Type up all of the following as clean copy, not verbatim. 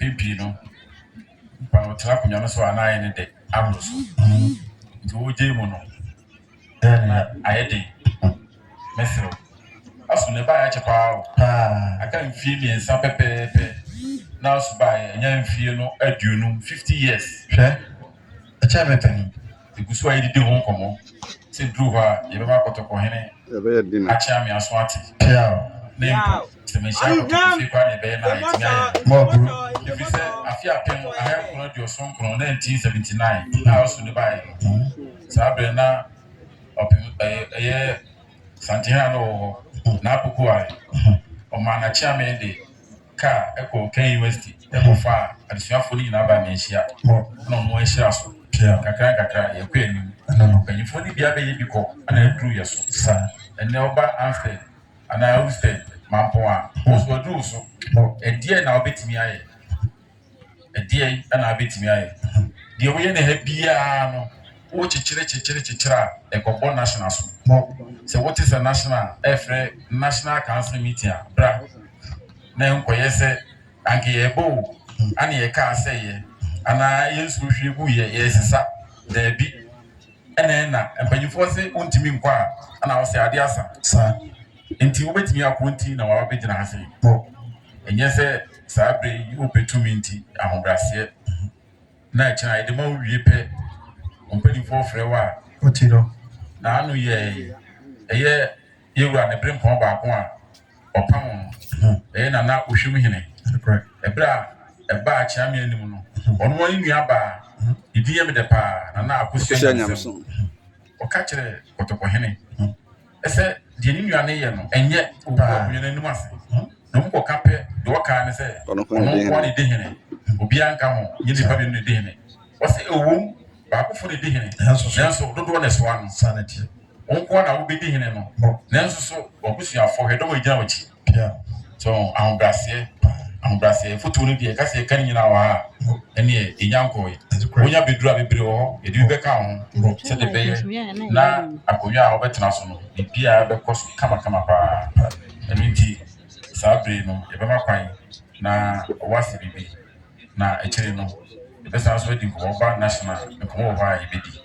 pipi no pa no tra konya no so anaye ne de abro so nti wo je mu no na ayede mesro aso ne ba ya chepa aka mfie mi ensa pepepe na so ba enya mfie no aduonum 50 years hwe acha metani igusu ayi di ho komo se dru ha ye be ma kotoko hene be dina acha mi aso ati pia na se me sha kotoko fi kwa ne be na itimia mo bru if you say afia pen ahe kono di oson kono 1979 na also ne ba sa be na opim Santihana no na apuku ai o ma na chairman de ka eko kan university eko fa adisuafo ni na ba na ehia no no ehia so kakra ye kwani kanifo ni bia be ye biko ana dru ye so sa ene oba anfe ana usted mampo a so dru so edie na obetimi aye edie ana obetimi aye die wo ye na ha bia no wo chichire ekoko national so so what is a national national council meeting bra na enkoye se anke yebo ani ye ka se ye ana yesu hwegu ye sisa da bi na empanyifo se untimi nkwa ana wo se ade asa sa enti wo betimi akonti na wa begina ase enye se sabre yi obetumi enti ahobrase na china ide ma wie pe empanyifo frewa otiro na anu ye eye yewura ne brempon ba ko a opam na na ohwem hene ebra eba a chiame anim no ono woni nua ba idiye me de pa na akosia nyamso o ka kire kotoko hene ese de ni nua ne ye no enye ba kunye nanim ase no mko kape de waka ne se ono ko ne de hene obi anka ho ye nipa bi ne de hene o se ewom ba ko fo ne de hene nanso dodo ne so anu sanity onko na wo bedi hene no nanso so obusuafo hedo mo gina wachi so ahobrase foto no bi ka se kan nyina wa ene enyanko onya bedura bebre ho edi be ka ho se de be na akonya a obetena so no bibia be koso kama pa enti sabre no e be makwan na wasi bibi na echire no e be sa so di ko ba national ko ho ha ibedi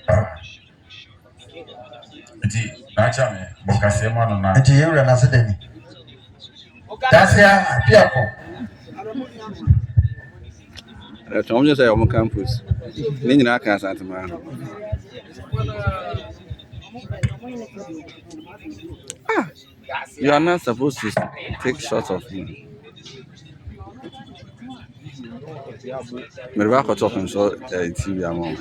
enti na chame bokase ma no na enti yewura na sedani dasia apiako Tom just say on campus ni nyina ka asante ma you are not supposed to take shots of me. Merva ko talking so TV among.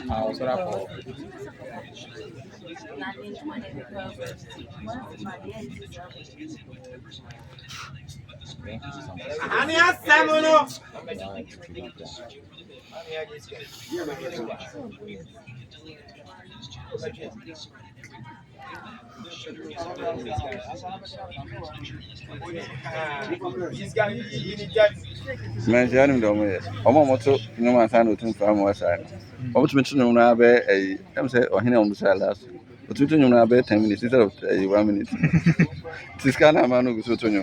Ani asamono. Man, you don't know. I'm to no man san to from our side. I'm to mention no be I'm say or hina last. But to no be 10 minutes instead of 1 minute. This kind of man go so to you.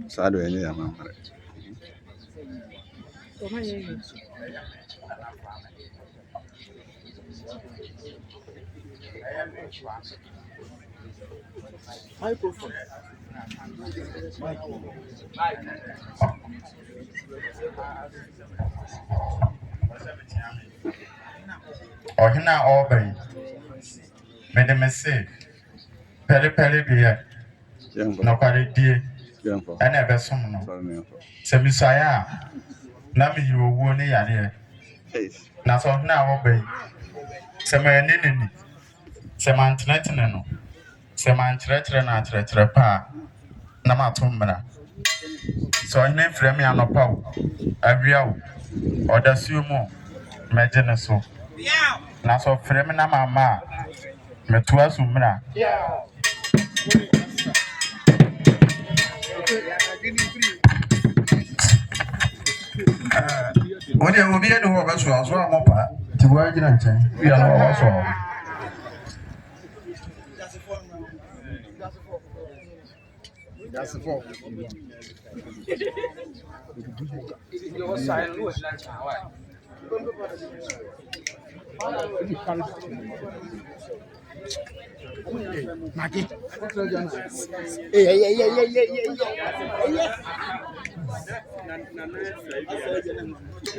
Sad way any man. Microphone. ohina obey me say pere bi no kware die ana ebe som no se misaya na mi yowo ne yare na so na obey se me ni se man tene no se man chere na chere pa na mato mra So I name frame me an opal. Every hour. Or the sumo. Imagine so. Now so frame na mama. Metua sumra. What you will be able to have as well, so I'm up to work in a chain. We are all also. That's the fault.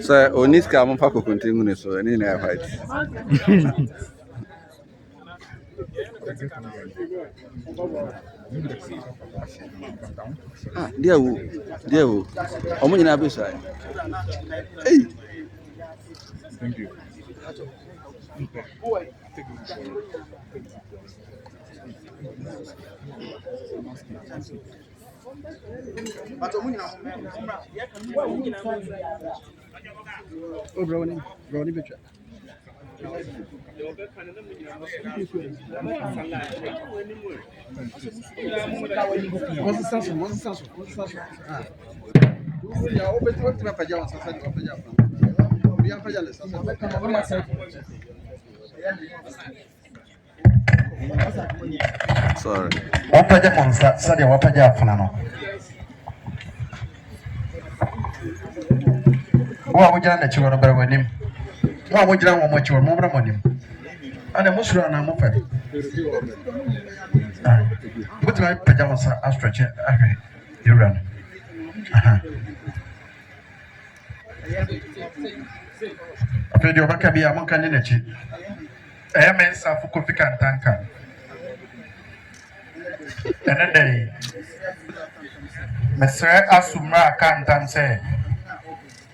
So Oniska mo fa ko continue so any na fight. Ah, dia wo. Omo nyina be sai. Hey. Thank you. Oh, brownie picture. What's the station? Ah. Ya, open to my pajamas. Sorry. Wapaja monsa, sadia wapaja afanano. Wa wujana na chiwa bara wanim. Wa wujana wa chiwa mobra wanim. Ana musura na mo fa. Ah. But my pajama sa stretch ahwe. You run. Aha. Apedi obaka bia monka ni nachi. Mensa fuko fika ntanka. And then Mr. Asumra can't say,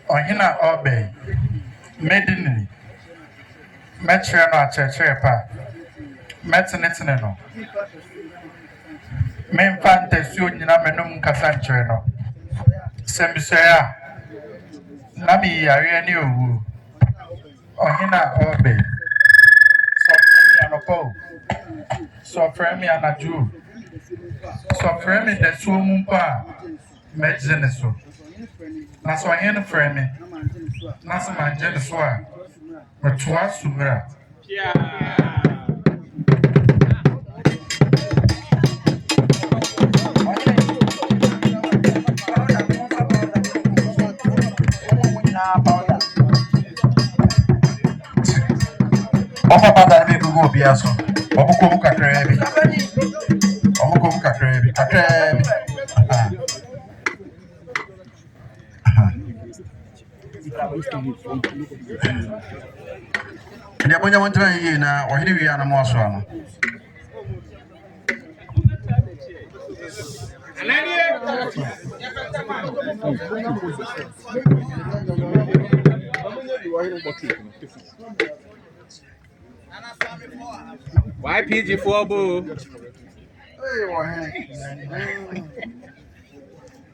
or Hina Obey, Maiden, Metrano Chepa, Metanetano, Main Fantasy Namenum Casantreno, Semisea, Nami Arianu, or Hina Obey, so frame me and a Jew. So frame me the Sumpa, Medgeneso. That's why in the frame me. That's my Geneswa. But twice Sumra. Opa pada mi gugu biaso. Obu ko muka krebi. Obu ko muka krebi. Krebi. Ndia moja wantra yi na wahiri wi ana mo so ano. YPG4 boo.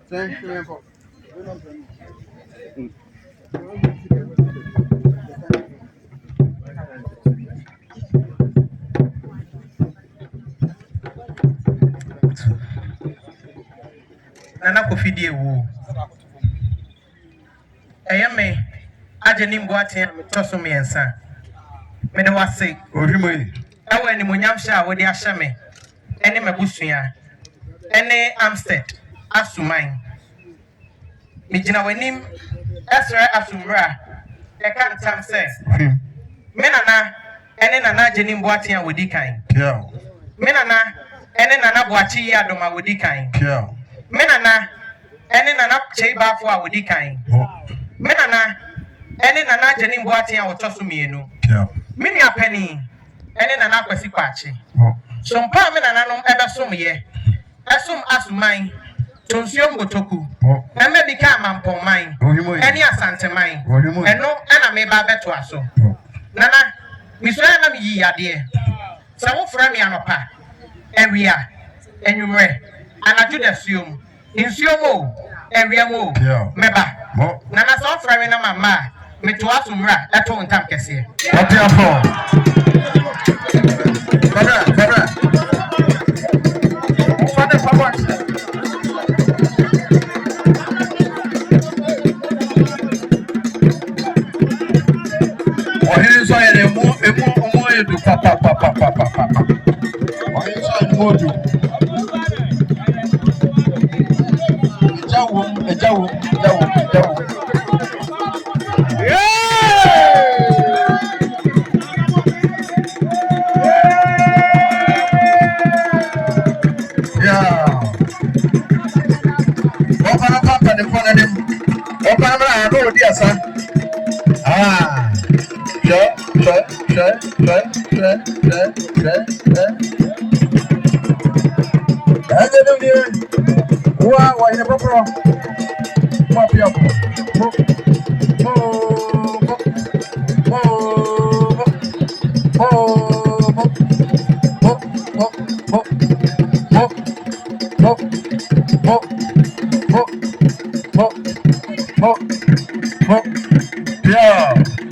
Thank you. Nana Kofi die wo. Eyame ageni mboate toso miensa. Me de wase ohwimo yi. Ewo ani monyam sha wo de ahye me. Ene mabusua. Ene Amstead Asuman. Mi gina wanim Esra Asumra. E kan tam se. Me nana ene nana ageni mboate a wodi kan. Yeah. Me nana ene nana boachi ya doma wodi kan. Yeah. Me nana ene nana cheiba fo a wodi kan. Me nana ene nana ageni mboate a wotoso mienu. Yeah. Me ni apani ene nana kwasi kwachi. So mpa me nana no ebesom ye. Esum Asuman Tonsiom Gotoku. Eme bika mampoman. Eni asanteman. Eno ana me ba beto aso. Nana misura na mi yi ade. Sa wo fra mi anopa. Ewia enwumre anaju da siom. Insiom o Ewiamu, Yeah. Meba, Mo. Nana saw Framing on my ma, me to us umra, at home time can see. What you for? Brother. Father, Papa. Oh, here's why they more do papa. Oh, here's why more do. Ejawo. Yeah. Open up and in front of him. Open up and go, dear son. Ah. Sure. Wow, in a proper. Yeah.